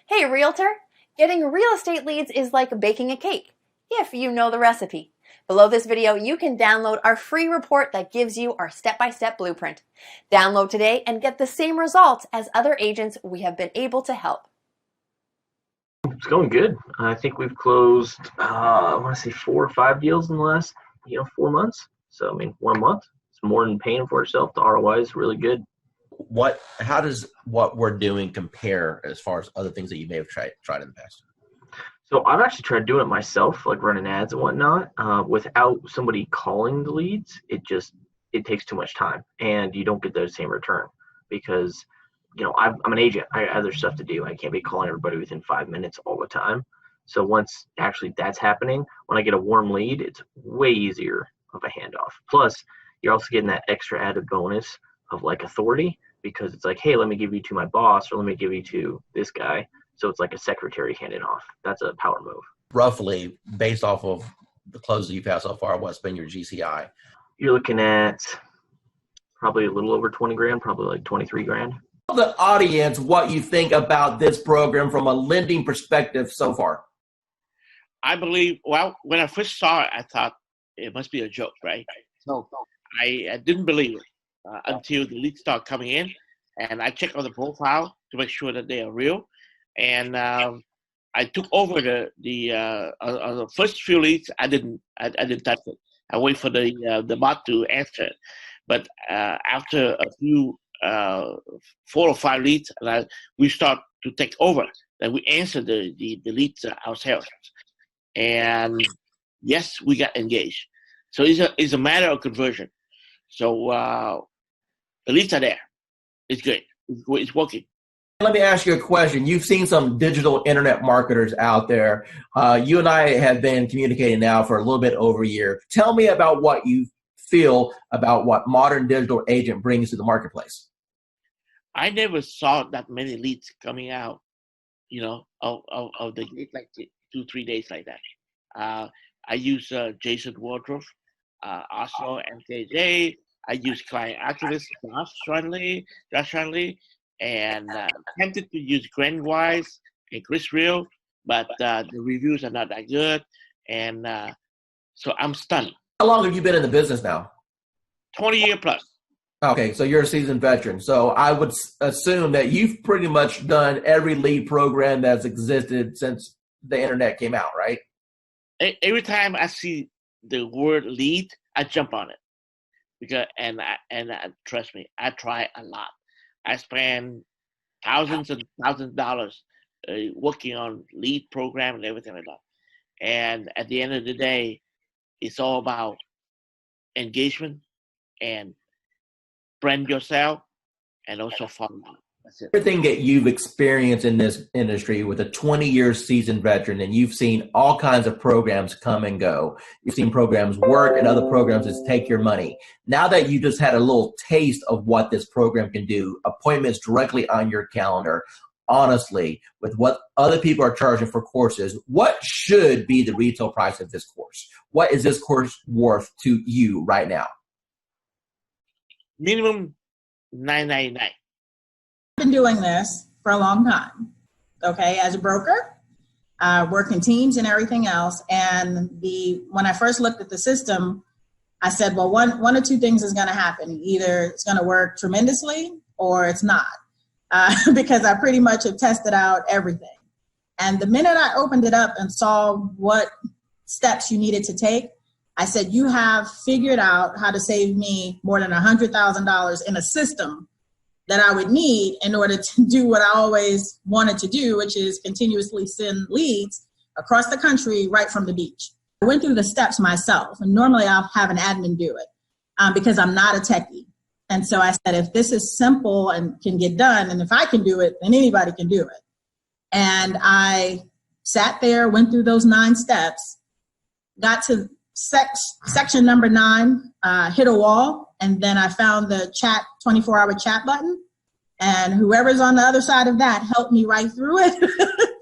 Hey, realtor! Getting real estate leads is like baking a cake, if you know the recipe. Below this video, you can download our free report that gives you our step-by-step blueprint. Download today and get the same results as other agents we have been able to help. It's going good. I think we've closed, I want to say 4 or 5 deals in the last, 4 months. So, 1 month, it's more than paying for itself. The ROI is really good. How does what we're doing compare as far as other things that you may have tried in the past? So I've actually tried doing it myself, like running ads and whatnot, without somebody calling the leads. It takes too much time, and you don't get the same return because, I'm an agent. I have other stuff to do. I can't be calling everybody within 5 minutes all the time. So once actually that's happening, when I get a warm lead, it's way easier of a handoff. Plus, you're also getting that extra added bonus of like authority, because it's like, hey, let me give you to my boss, or let me give you to this guy. So it's like a secretary handing off. That's a power move. Roughly, based off of the closes you've had so far, what's been your GCI? You're looking at probably a little over 20 grand, probably like 23 grand. Tell the audience what you think about this program from a lending perspective so far. I believe, when I first saw it, I thought it must be a joke, right? So I didn't believe it until the leads start coming in, and I checked on the profile to make sure that they are real. And I took over the first few leads. I didn't touch it. I wait for the bot to answer it. But after a few 4 or 5 leads, we start to take over. Then we answer the leads ourselves. And yes, we got engaged. So it's a matter of conversion. So the leads are there. It's good. It's working. Let me ask you a question. You've seen some digital internet marketers out there. You and I have been communicating now for a little bit over a year. Tell me about what you feel about what Modern Digital Agent brings to the marketplace. I never saw that many leads coming out, of the gate, like 2-3 days like that. I use Jason Wardrobe, also MKJ. I use Client Activist, Josh Shanley, and tempted to use Grant Wise and Chris Real, but the reviews are not that good, and so I'm stunned. How long have you been in the business now? 20 years plus. Okay, so you're a seasoned veteran. So I would assume that you've pretty much done every lead program that's existed since the internet came out, right? Every time I see the word lead, I jump on it, because and trust me, I try a lot. I spend thousands and thousands of dollars working on lead program and everything like that. And at the end of the day, it's all about engagement and brand yourself, and also follow up. That's it. Everything that you've experienced in this industry with a 20-year seasoned veteran, and you've seen all kinds of programs come and go. You've seen programs work and other programs that take your money. Now that you just had a little taste of what this program can do, appointments directly on your calendar, honestly, with what other people are charging for courses, what should be the retail price of this course? What is this course worth to you right now? Minimum $9.99. I've been doing this for a long time, okay, as a broker, working teams and everything else. And when I first looked at the system, I said, well, one or two things is going to happen. Either it's going to work tremendously or it's not, because I pretty much have tested out everything. And the minute I opened it up and saw what steps you needed to take, I said, you have figured out how to save me more than $100,000 in a system that I would need in order to do what I always wanted to do, which is continuously send leads across the country right from the beach. I went through the steps myself, and normally I'll have an admin do it because I'm not a techie. And so I said, if this is simple and can get done, and if I can do it, then anybody can do it. And I sat there, went through those 9 steps, got to section number 9, hit a wall, and then I found the 24-hour chat button, and whoever's on the other side of that helped me right through it.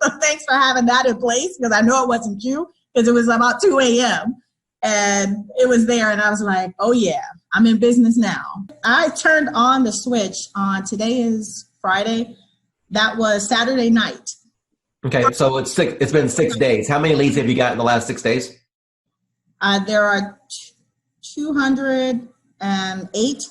So thanks for having that in place, because I know it wasn't you, because it was about 2 a.m. and it was there, and I was like, oh yeah, I'm in business now. I turned on the switch on, today is Friday, that was Saturday night. Okay, so it's been 6 days. How many leads have you got in the last 6 days? There are 208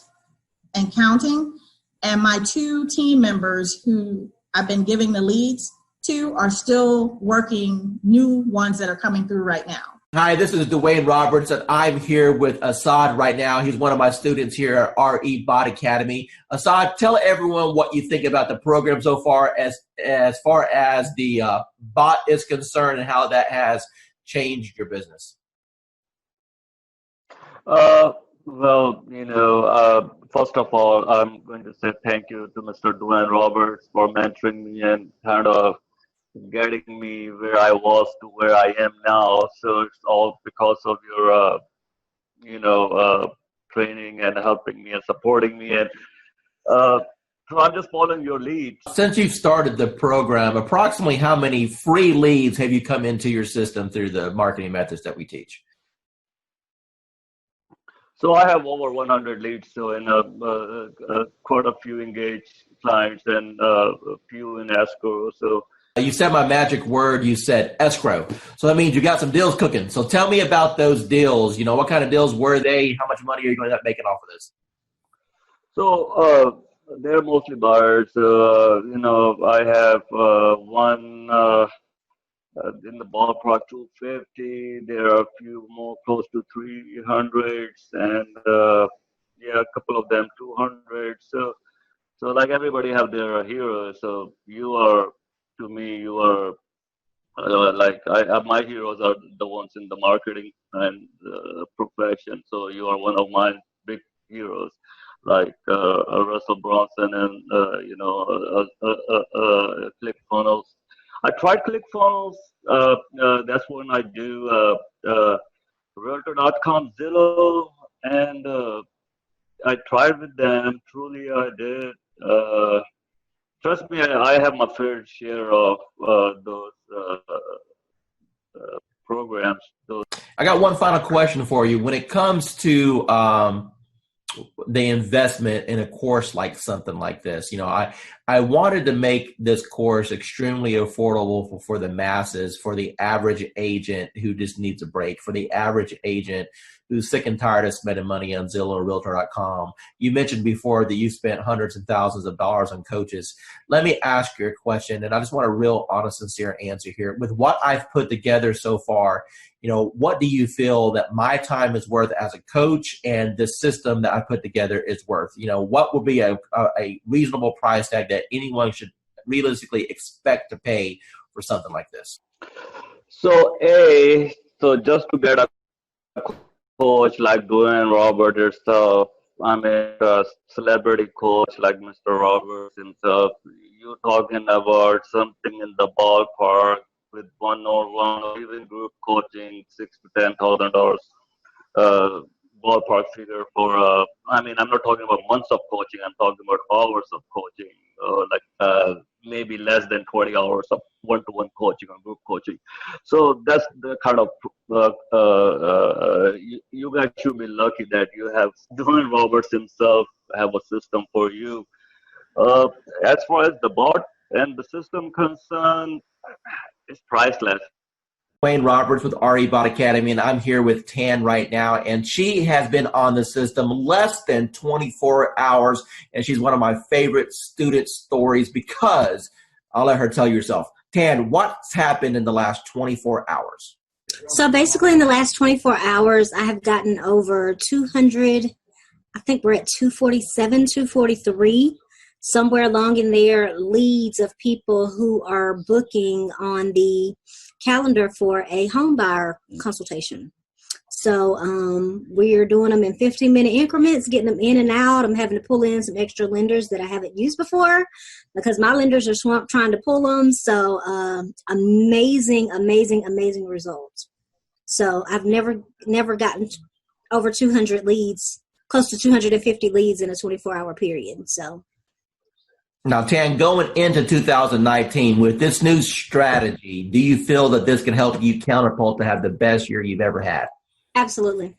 and counting. And my 2 team members who I've been giving the leads to are still working new ones that are coming through right now. Hi, this is Dwayne Roberts, and I'm here with Assad right now. He's one of my students here at RE Bot Academy. Assad, tell everyone what you think about the program so far as the bot is concerned and how that has changed your business. Well, first of all, I'm going to say thank you to Mr. Dwayne Roberts for mentoring me and kind of getting me where I was to where I am now. So it's all because of your, training and helping me and supporting me. And so I'm just following your lead. Since you've started the program, approximately how many free leads have you come into your system through the marketing methods that we teach? So I have over 100 leads, so in quite a few engaged clients and a few in escrow. So you said my magic word. You said escrow. So that means you got some deals cooking. So tell me about those deals. What kind of deals were they? How much money are you going to end up making off of this? So they're mostly buyers. I have one in the ballpark 250. There are a few more close to 300s, and a couple of them 200. So like everybody have their heroes. So you are, to me, you are my heroes are the ones in the marketing and profession. So you are one of my big heroes, like Russell Brunson and ClickFunnels. I tried ClickFunnels. That's when I do Realtor.com, Zillow, and I tried with them. Truly, I did. Trust me, I have my fair share of those programs. I got one final question for you. When it comes to the investment in a course like something like this, I wanted to make this course extremely affordable for the masses, for the average agent who just needs a break, for the average agent who's sick and tired of spending money on Zillow or Realtor.com. You mentioned before that you spent hundreds and thousands of dollars on coaches. Let me ask you a question, and I just want a real honest, sincere answer here. With what I've put together so far, what do you feel that my time is worth as a coach and the system that I put together is worth? What would be a reasonable price tag that anyone should realistically expect to pay for something like this? So just to get a coach like Dwayne Roberts yourself, I mean a celebrity coach like Mr. Roberts himself, you're talking about something in the ballpark with one-on-one or even group coaching, $6,000 to $10,000 ballpark figure for. I'm not talking about months of coaching. I'm talking about hours of coaching, maybe less than 20 hours of one-to-one coaching or group coaching. So that's the kind of you guys should be lucky that you have Dwayne Roberts himself have a system for you. As far as the bot and the system concerned, it's priceless. Dwayne Roberts with RE Bot Academy, and I'm here with Tan right now, and she has been on the system less than 24 hours, and she's one of my favorite student stories because I'll let her tell you herself. Tan, what's happened in the last 24 hours? So basically in the last 24 hours, I have gotten over 200, I think we're at 247, 243, somewhere along in there, leads of people who are booking on the calendar for a home buyer consultation. So we're doing them in 15-minute increments, getting them in and out. I'm having to pull in some extra lenders that I haven't used before because my lenders are swamped trying to pull them. So amazing results. So I've never gotten over 200 leads, close to 250 leads in a 24-hour period. So. Now, Tan, going into 2019 with this new strategy, do you feel that this can help you catapult to have the best year you've ever had? Absolutely.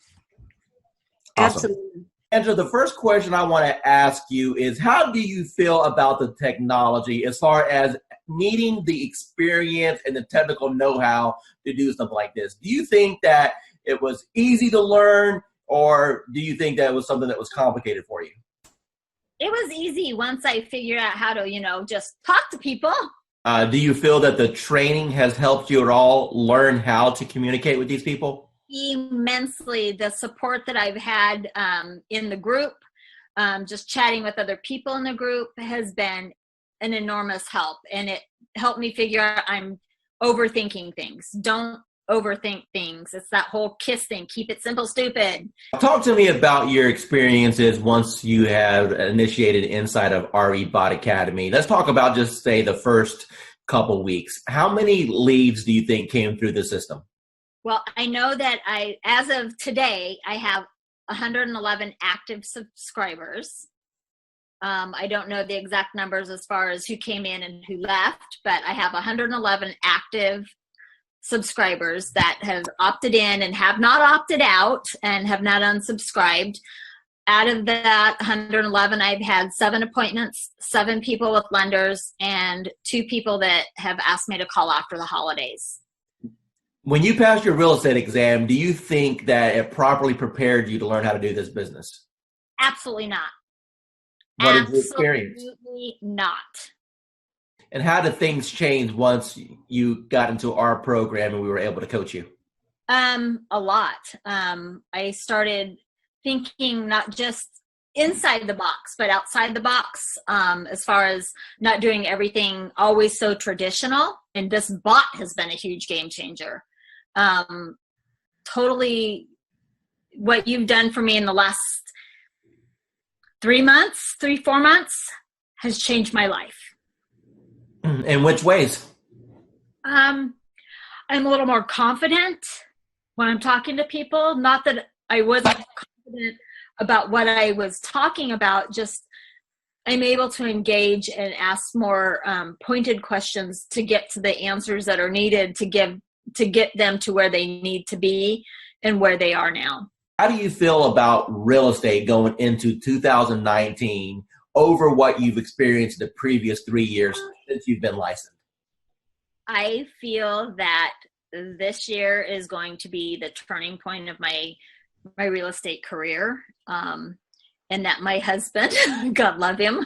Awesome. Absolutely. Andrew, the first question I want to ask you is, how do you feel about the technology as far as needing the experience and the technical know-how to do something like this, do you think that it was easy to learn, or do you think that it was something that was complicated for you? It was easy once I figured out how to, just talk to people. Do you feel that the training has helped you at all learn how to communicate with these people? Immensely. The support that I've had in the group, just chatting with other people in the group, has been an enormous help. And it helped me figure out I'm overthinking things. Don't overthink things. It's that whole KISS thing. Keep it simple, stupid. Talk to me about your experiences once you have initiated inside of RE Bot Academy. Let's talk about just say the first couple weeks. How many leads do you think came through the system? Well, I know that as of today, I have 111 active subscribers. I don't know the exact numbers as far as who came in and who left, but I have 111 active subscribers that have opted in and have not opted out and have not unsubscribed. Out of that 111, I've had 7 appointments, 7 people with lenders, and 2 people that have asked me to call after the holidays. When you passed your real estate exam, do you think that it properly prepared you to learn how to do this business? Absolutely not. What is your experience? Absolutely not. And how did things change once you got into our program and we were able to coach you? A lot. I started thinking not just inside the box, but outside the box, as far as not doing everything always so traditional. And this bot has been a huge game changer. Totally what you've done for me in the last 4 months has changed my life. In which ways? I'm a little more confident when I'm talking to people. Not that I wasn't confident about what I was talking about, just I'm able to engage and ask more pointed questions to get to the answers that are needed to get them to where they need to be and where they are now. How do you feel about real estate going into 2019 over what you've experienced the previous 3 years since you've been licensed? I feel that this year is going to be the turning point of my real estate career, and that my husband, God love him,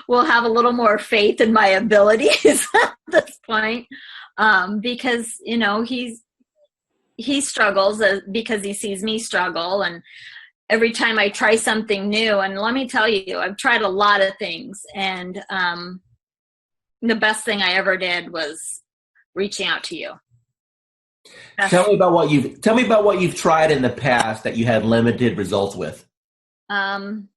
will have a little more faith in my abilities at this point, because he struggles because he sees me struggle, and every time I try something new, and let me tell you, I've tried a lot of things, and the best thing I ever did was reaching out to you. Tell me about what you've tried in the past that you had limited results with. Part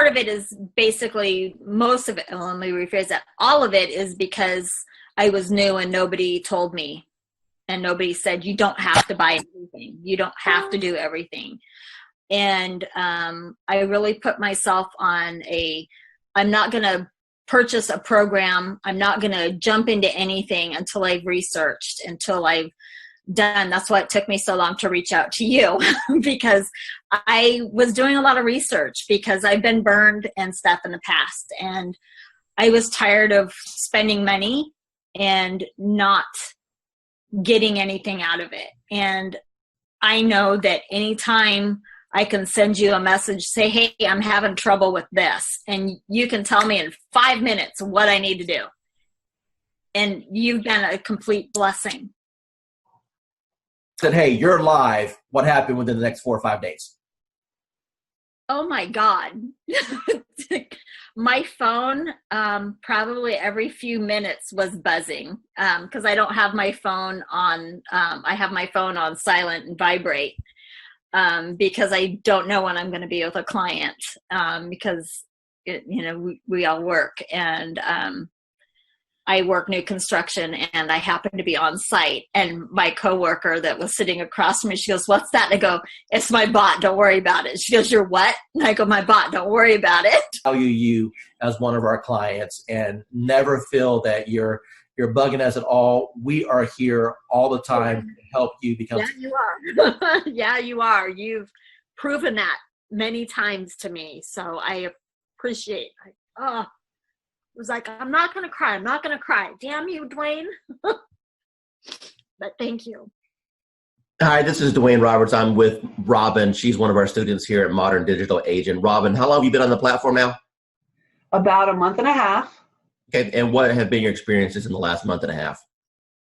of it is basically most of it. Let me rephrase that. All of it is because I was new and nobody told me, and nobody said you don't have to buy everything. You don't have to do everything. And I really put myself on I'm not going to purchase a program. I'm not going to jump into anything until I've researched, until I've done. That's why it took me so long to reach out to you, because I was doing a lot of research because I've been burned and stuff in the past. And I was tired of spending money and not getting anything out of it. And I know that anytime I can send you a message, say, hey, I'm having trouble with this. And you can tell me in 5 minutes what I need to do. And you've been a complete blessing. Said, hey, you're live. What happened within the next 4 or 5 days? Oh my God. My phone, probably every few minutes was buzzing, because I don't have my phone on, I have my phone on silent and vibrate. Because I don't know when I'm going to be with a client, because we all work, and I work new construction, and I happen to be on site. And my coworker that was sitting across from me, she goes, "What's that?" And I go, "It's my bot. Don't worry about it." She goes, "You're what?" And I go, "My bot. Don't worry about it." Value you as one of our clients, and never feel that you're bugging us at all. We are here all the time to help you become. Yeah, you are. Yeah, you are. You've proven that many times to me. So I appreciate. was like, I'm not going to cry. I'm not going to cry. Damn you, Dwayne. But thank you. Hi, this is Dwayne Roberts. I'm with Robin. She's one of our students here at Modern Digital Agent. Robin, how long have you been on the platform now? About a month and a half. Okay, and what have been your experiences in the last month and a half?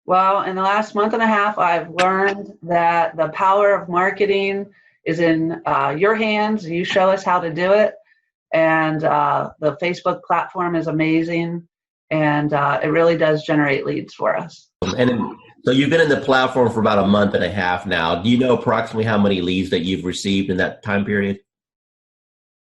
Well, in the last month and a half, I've learned that the power of marketing is in your hands. You show us how to do it. And the Facebook platform is amazing. And it really does generate leads for us. So you've been in the platform for about a month and a half now. Do you know approximately how many leads that you've received in that time period?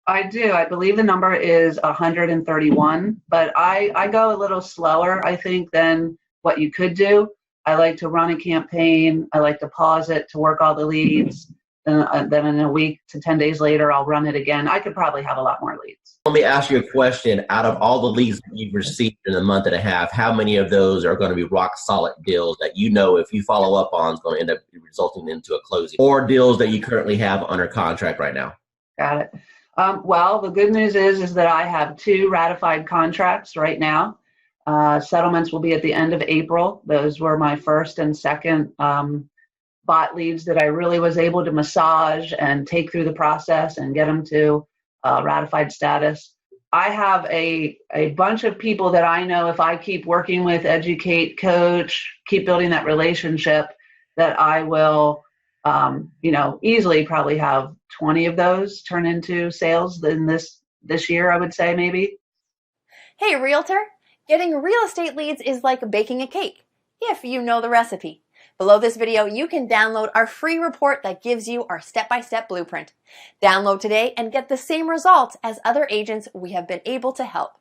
I do. I believe the number is 131, but I go a little slower, I think, than what you could do. I like to run a campaign. I like to pause it to work all the leads. Then in a week to 10 days later, I'll run it again. I could probably have a lot more leads. Let me ask you a question. Out of all the leads that you've received in a month and a half, how many of those are going to be rock solid deals that you know if you follow up on is going to end up resulting into a closing, or deals that you currently have under contract right now? Got it. Well, the good news is that I have 2 ratified contracts right now. Settlements will be at the end of April. Those were my first and second bot leads that I really was able to massage and take through the process and get them to ratified status. I have a bunch of people that I know if I keep working with, educate, coach, keep building that relationship, that I will easily probably have 20 of those turn into sales in this year, I would say maybe. Hey, realtor, getting real estate leads is like baking a cake, if you know the recipe. Below this video, you can download our free report that gives you our step-by-step blueprint. Download today and get the same results as other agents we have been able to help.